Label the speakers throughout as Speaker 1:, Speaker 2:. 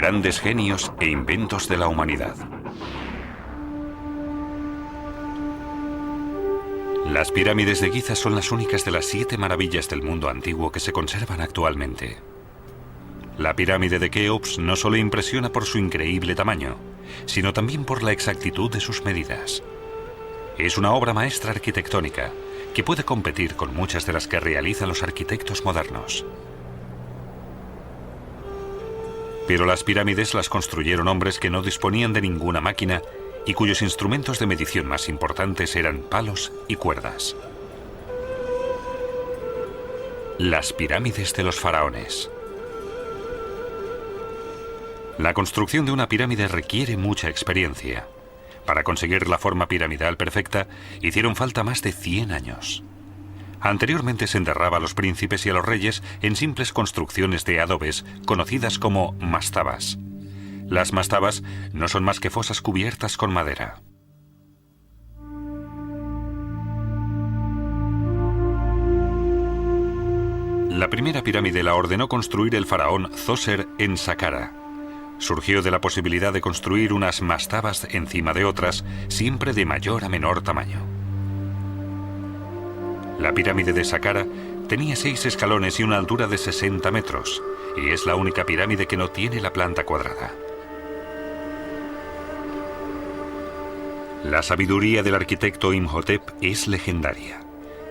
Speaker 1: Grandes genios e inventos de la humanidad. Las pirámides de Giza son las únicas de las 7 maravillas del mundo antiguo que se conservan actualmente. La pirámide de Keops no solo impresiona por su increíble tamaño, sino también por la exactitud de sus medidas. Es una obra maestra arquitectónica que puede competir con muchas de las que realizan los arquitectos modernos. Pero las pirámides las construyeron hombres que no disponían de ninguna máquina y cuyos instrumentos de medición más importantes eran palos y cuerdas. Las pirámides de los faraones. La construcción de una pirámide requiere mucha experiencia. Para conseguir la forma piramidal perfecta, hicieron falta más de 100 años. Anteriormente se enterraba a los príncipes y a los reyes en simples construcciones de adobes conocidas como mastabas. Las mastabas no son más que fosas cubiertas con madera. La primera pirámide la ordenó construir el faraón Zoser en Saqqara. Surgió de la posibilidad de construir unas mastabas encima de otras, siempre de mayor a menor tamaño. La pirámide de Saqqara tenía 6 escalones y una altura de 60 metros, y es la única pirámide que no tiene la planta cuadrada. La sabiduría del arquitecto Imhotep es legendaria.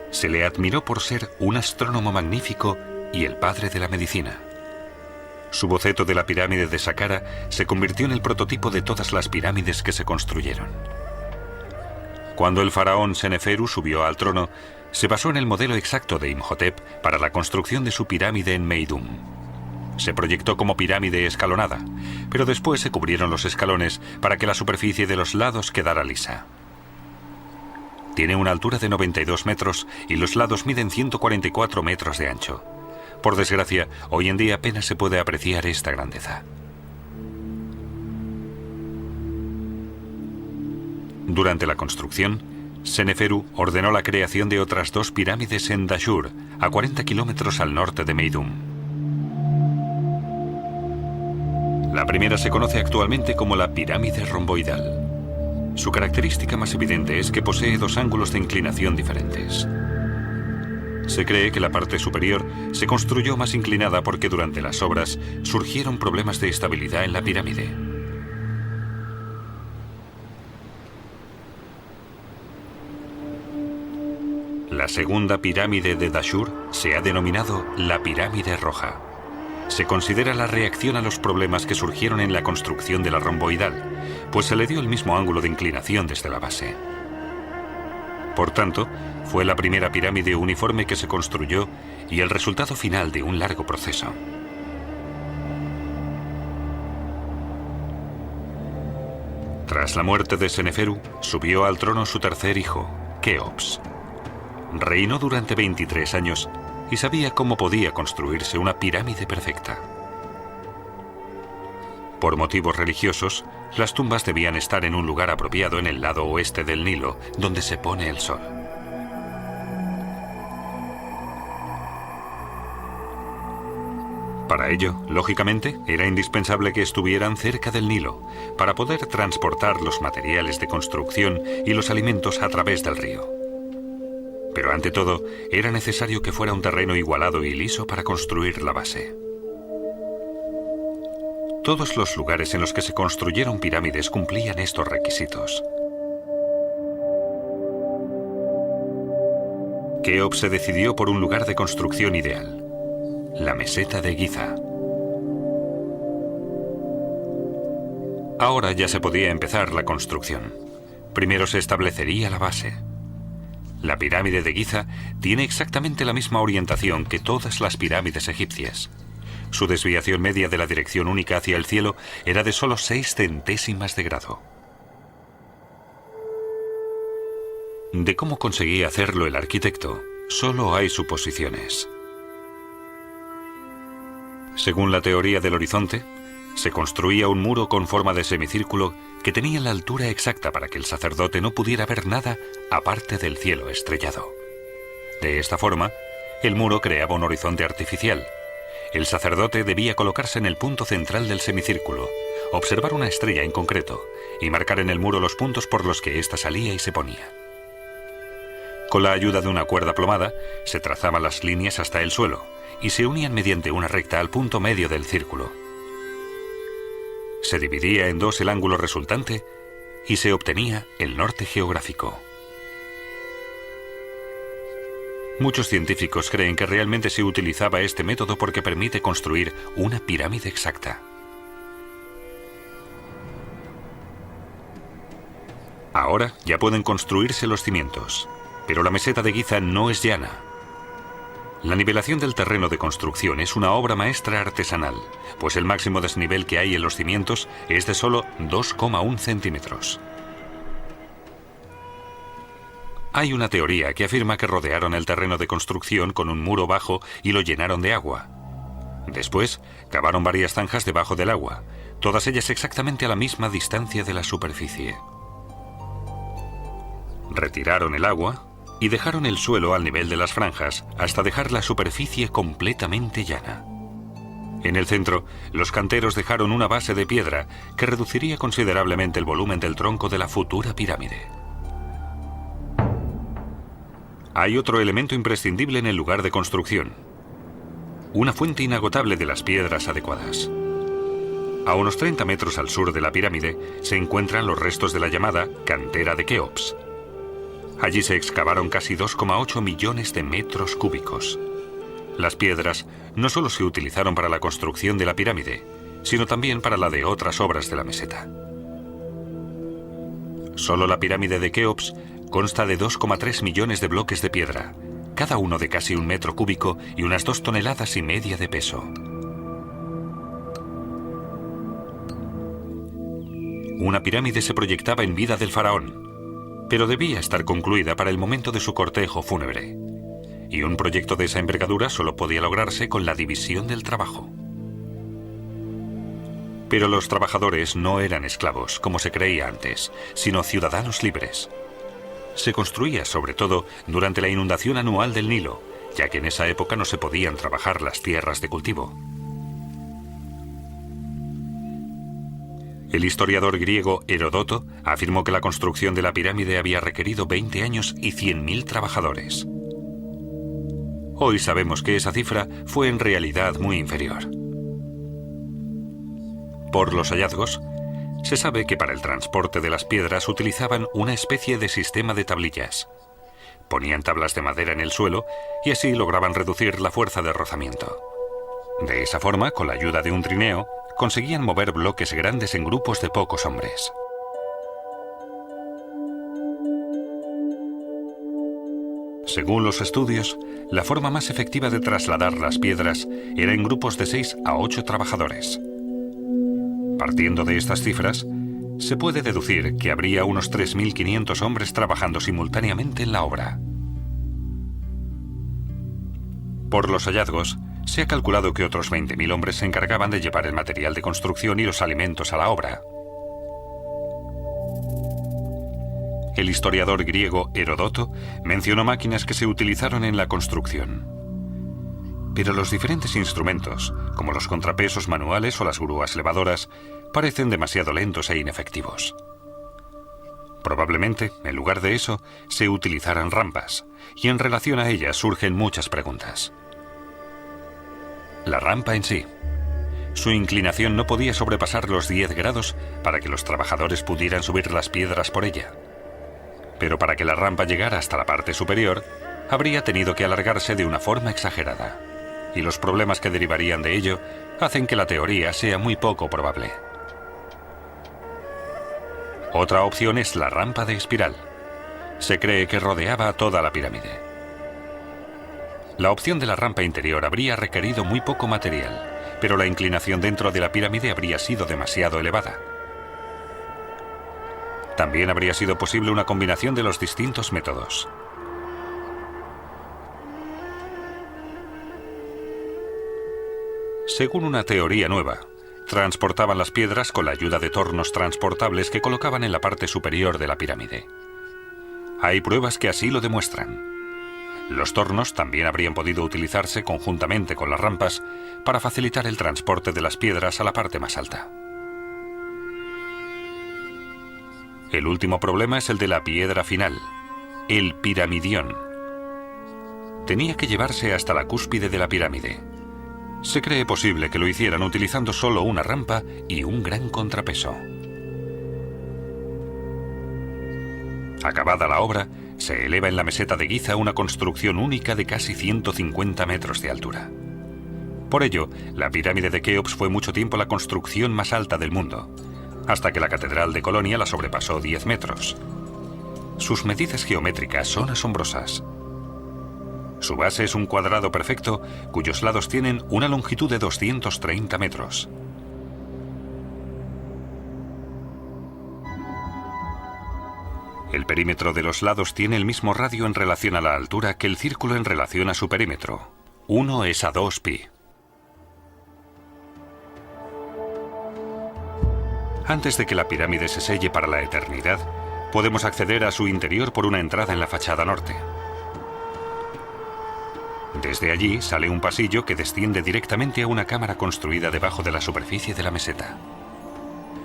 Speaker 1: Se le admiró por ser un astrónomo magnífico y el padre de la medicina. Su boceto de la pirámide de Saqqara se convirtió en el prototipo de todas las pirámides que se construyeron. Cuando el faraón Seneferu subió al trono, se basó en el modelo exacto de Imhotep para la construcción de su pirámide en Meidum. Se proyectó como pirámide escalonada, pero después se cubrieron los escalones para que la superficie de los lados quedara lisa. Tiene una altura de 92 metros y los lados miden 144 metros de ancho. Por desgracia, hoy en día apenas se puede apreciar esta grandeza. Durante la construcción, Seneferu ordenó la creación de otras 2 pirámides en Dashur, a 40 kilómetros al norte de Meidum. La primera se conoce actualmente como la pirámide romboidal. Su característica más evidente es que posee 2 ángulos de inclinación diferentes. Se cree que la parte superior se construyó más inclinada porque durante las obras surgieron problemas de estabilidad en la pirámide. La segunda pirámide de Dashur se ha denominado la pirámide roja. Se considera la reacción a los problemas que surgieron en la construcción de la romboidal, pues se le dio el mismo ángulo de inclinación desde la base. Por tanto, fue la primera pirámide uniforme que se construyó y el resultado final de un largo proceso. Tras la muerte de Seneferu, subió al trono su tercer hijo, Keops. Reinó durante 23 años y sabía cómo podía construirse una pirámide perfecta. Por motivos religiosos, las tumbas debían estar en un lugar apropiado en el lado oeste del Nilo, donde se pone el sol. Para ello, lógicamente, era indispensable que estuvieran cerca del Nilo, para poder transportar los materiales de construcción y los alimentos a través del río. Pero ante todo, era necesario que fuera un terreno igualado y liso para construir la base. Todos los lugares en los que se construyeron pirámides cumplían estos requisitos. Keops se decidió por un lugar de construcción ideal, la meseta de Giza. Ahora ya se podía empezar la construcción. Primero se establecería la base. La pirámide de Giza tiene exactamente la misma orientación que todas las pirámides egipcias. Su desviación media de la dirección única hacia el cielo era de solo 6 centésimas de grado. De cómo conseguía hacerlo el arquitecto, solo hay suposiciones. Según la teoría del horizonte, se construía un muro con forma de semicírculo que tenía la altura exacta para que el sacerdote no pudiera ver nada aparte del cielo estrellado. De esta forma, el muro creaba un horizonte artificial, El sacerdote debía colocarse en el punto central del semicírculo, observar una estrella en concreto y marcar en el muro los puntos por los que ésta salía y se ponía. Con la ayuda de una cuerda plomada, se trazaban las líneas hasta el suelo y se unían mediante una recta al punto medio del círculo. Se dividía en dos el ángulo resultante y se obtenía el norte geográfico. Muchos científicos creen que realmente se utilizaba este método porque permite construir una pirámide exacta. Ahora ya pueden construirse los cimientos, pero la meseta de Giza no es llana. La nivelación del terreno de construcción es una obra maestra artesanal, pues el máximo desnivel que hay en los cimientos es de solo 2,1 centímetros. Hay una teoría que afirma que rodearon el terreno de construcción con un muro bajo y lo llenaron de agua. Después, cavaron varias zanjas debajo del agua, todas ellas exactamente a la misma distancia de la superficie. Retiraron el agua y dejaron el suelo al nivel de las franjas hasta dejar la superficie completamente llana. En el centro, los canteros dejaron una base de piedra que reduciría considerablemente el volumen del tronco de la futura pirámide. Hay otro elemento imprescindible en el lugar de construcción: una fuente inagotable de las piedras adecuadas. A unos 30 metros al sur de la pirámide se encuentran los restos de la llamada cantera de Keops. Allí se excavaron casi 2,8 millones de metros cúbicos. Las piedras no solo se utilizaron para la construcción de la pirámide, sino también para la de otras obras de la meseta. Solo la pirámide de Keops consta de 2,3 millones de bloques de piedra, cada uno de casi 1 metro cúbico y unas 2,5 toneladas de peso. Una pirámide se proyectaba en vida del faraón, pero debía estar concluida para el momento de su cortejo fúnebre. Y un proyecto de esa envergadura solo podía lograrse con la división del trabajo. Pero los trabajadores no eran esclavos, como se creía antes, sino ciudadanos libres. Se construía sobre todo durante la inundación anual del Nilo, ya que en esa época no se podían trabajar las tierras de cultivo. El historiador griego Heródoto afirmó que la construcción de la pirámide había requerido 20 años y 100.000 trabajadores. Hoy sabemos que esa cifra fue en realidad muy inferior. Por los hallazgos, se sabe que para el transporte de las piedras utilizaban una especie de sistema de tablillas. Ponían tablas de madera en el suelo y así lograban reducir la fuerza de rozamiento. De esa forma, con la ayuda de un trineo, conseguían mover bloques grandes en grupos de pocos hombres. Según los estudios, la forma más efectiva de trasladar las piedras era en grupos de 6 a 8 trabajadores. Partiendo de estas cifras, se puede deducir que habría unos 3.500 hombres trabajando simultáneamente en la obra. Por los hallazgos, se ha calculado que otros 20.000 hombres se encargaban de llevar el material de construcción y los alimentos a la obra. El historiador griego Heródoto mencionó máquinas que se utilizaron en la construcción. Pero los diferentes instrumentos, como los contrapesos manuales o las grúas levadoras, parecen demasiado lentos e inefectivos. Probablemente, en lugar de eso, se utilizaran rampas, y en relación a ellas surgen muchas preguntas. La rampa en sí. Su inclinación no podía sobrepasar los 10 grados para que los trabajadores pudieran subir las piedras por ella. Pero para que la rampa llegara hasta la parte superior, habría tenido que alargarse de una forma exagerada. Y los problemas que derivarían de ello hacen que la teoría sea muy poco probable. Otra opción es la rampa de espiral. Se cree que rodeaba a toda la pirámide. La opción de la rampa interior habría requerido muy poco material, pero la inclinación dentro de la pirámide habría sido demasiado elevada. También habría sido posible una combinación de los distintos métodos. Según una teoría nueva, transportaban las piedras con la ayuda de tornos transportables que colocaban en la parte superior de la pirámide. Hay pruebas que así lo demuestran. Los tornos también habrían podido utilizarse conjuntamente con las rampas para facilitar el transporte de las piedras a la parte más alta. El último problema es el de la piedra final, el piramidión. Tenía que llevarse hasta la cúspide de la pirámide. Se cree posible que lo hicieran utilizando solo una rampa y un gran contrapeso. Acabada la obra, se eleva en la meseta de Giza una construcción única de casi 150 metros de altura. Por ello, la pirámide de Keops fue mucho tiempo la construcción más alta del mundo, hasta que la catedral de Colonia la sobrepasó 10 metros. Sus medidas geométricas son asombrosas. Su base es un cuadrado perfecto cuyos lados tienen una longitud de 230 metros. El perímetro de los lados tiene el mismo radio en relación a la altura que el círculo en relación a su perímetro. 1 es a 2pi. Antes de que la pirámide se selle para la eternidad, podemos acceder a su interior por una entrada en la fachada norte. Desde allí sale un pasillo que desciende directamente a una cámara construida debajo de la superficie de la meseta.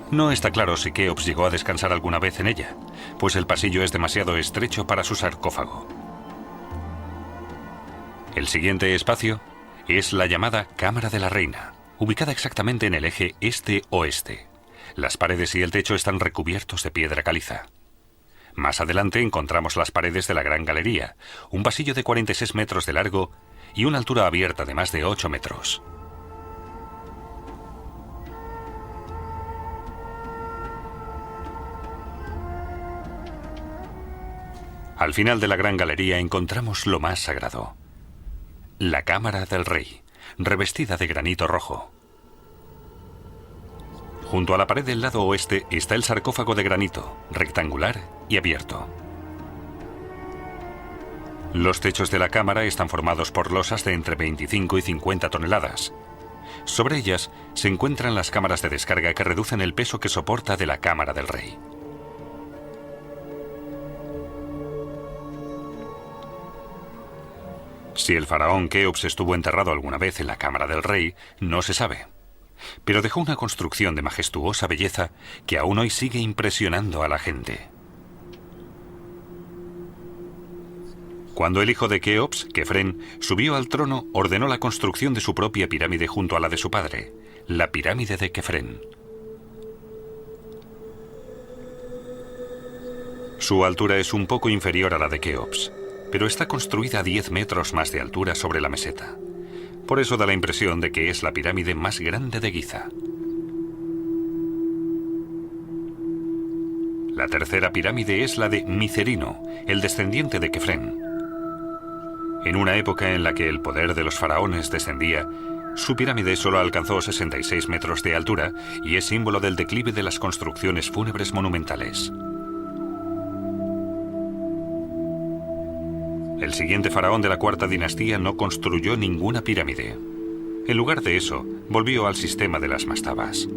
Speaker 1: No está claro si Keops llegó a descansar alguna vez en ella, pues el pasillo es demasiado estrecho para su sarcófago. El siguiente espacio es la llamada Cámara de la Reina, ubicada exactamente en el eje este-oeste. Las paredes y el techo están recubiertos de piedra caliza. Más adelante encontramos las paredes de la Gran Galería, un pasillo de 46 metros de largo y una altura abierta de más de 8 metros. Al final de la Gran Galería encontramos lo más sagrado: la Cámara del Rey, revestida de granito rojo. Junto a la pared del lado oeste está el sarcófago de granito, rectangular y abierto. Los techos de la cámara están formados por losas de entre 25 y 50 toneladas. Sobre ellas se encuentran las cámaras de descarga que reducen el peso que soporta de la Cámara del Rey. Si el faraón Keops estuvo enterrado alguna vez en la Cámara del Rey, no se sabe. Pero dejó una construcción de majestuosa belleza que aún hoy sigue impresionando a la gente. Cuando el hijo de Keops, Kefren, subió al trono, ordenó la construcción de su propia pirámide junto a la de su padre, la pirámide de Kefren. Su altura es un poco inferior a la de Keops, pero está construida a 10 metros más de altura sobre la meseta. Por eso da la impresión de que es la pirámide más grande de Giza. La tercera pirámide es la de Micerino, el descendiente de Kefren. En una época en la que el poder de los faraones descendía, su pirámide solo alcanzó 66 metros de altura y es símbolo del declive de las construcciones fúnebres monumentales. El siguiente faraón de la cuarta dinastía no construyó ninguna pirámide. En lugar de eso, volvió al sistema de las mastabas.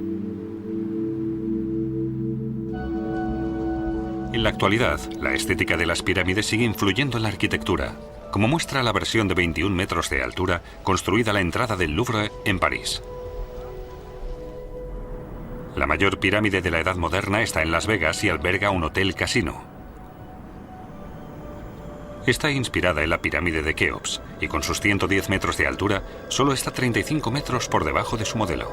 Speaker 1: En la actualidad, la estética de las pirámides sigue influyendo en la arquitectura, como muestra la versión de 21 metros de altura construida a la entrada del Louvre en París. La mayor pirámide de la Edad Moderna está en Las Vegas y alberga un hotel casino. Está inspirada en la pirámide de Keops y con sus 110 metros de altura solo está 35 metros por debajo de su modelo.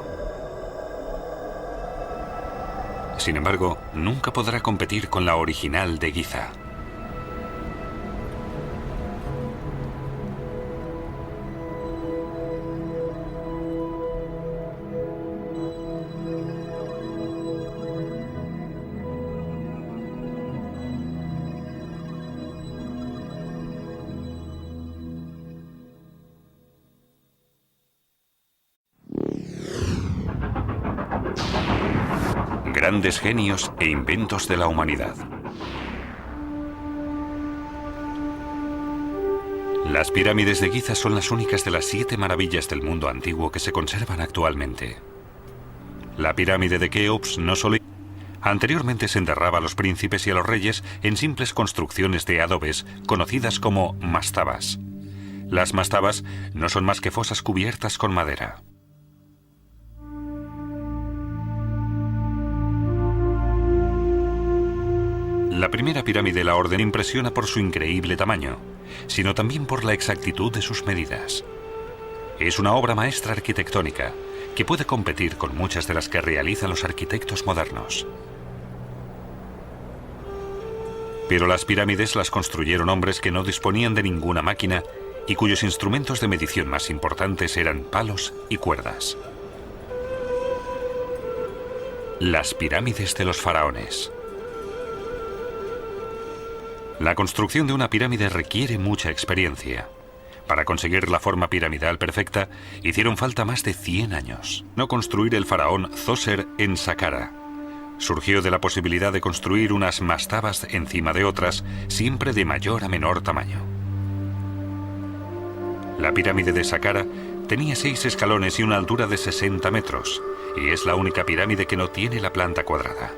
Speaker 1: Sin embargo, nunca podrá competir con la original de Giza. Grandes genios e inventos de la humanidad. Las pirámides de Giza son las únicas de las 7 maravillas del mundo antiguo que se conservan actualmente. La pirámide de Keops no solo... Anteriormente se enterraba a los príncipes y a los reyes en simples construcciones de adobes conocidas como mastabas. Las mastabas no son más que fosas cubiertas con madera. La primera pirámide de la orden impresiona por su increíble tamaño, sino también por la exactitud de sus medidas. Es una obra maestra arquitectónica que puede competir con muchas de las que realizan los arquitectos modernos. Pero las pirámides las construyeron hombres que no disponían de ninguna máquina y cuyos instrumentos de medición más importantes eran palos y cuerdas. Las pirámides de los faraones. La construcción de una pirámide requiere mucha experiencia. Para conseguir la forma piramidal perfecta, hicieron falta más de 100 años. No construir el faraón Zoser en Saqqara. Surgió de la posibilidad de construir unas mastabas encima de otras, siempre de mayor a menor tamaño. La pirámide de Saqqara tenía 6 escalones y una altura de 60 metros, y es la única pirámide que no tiene la planta cuadrada.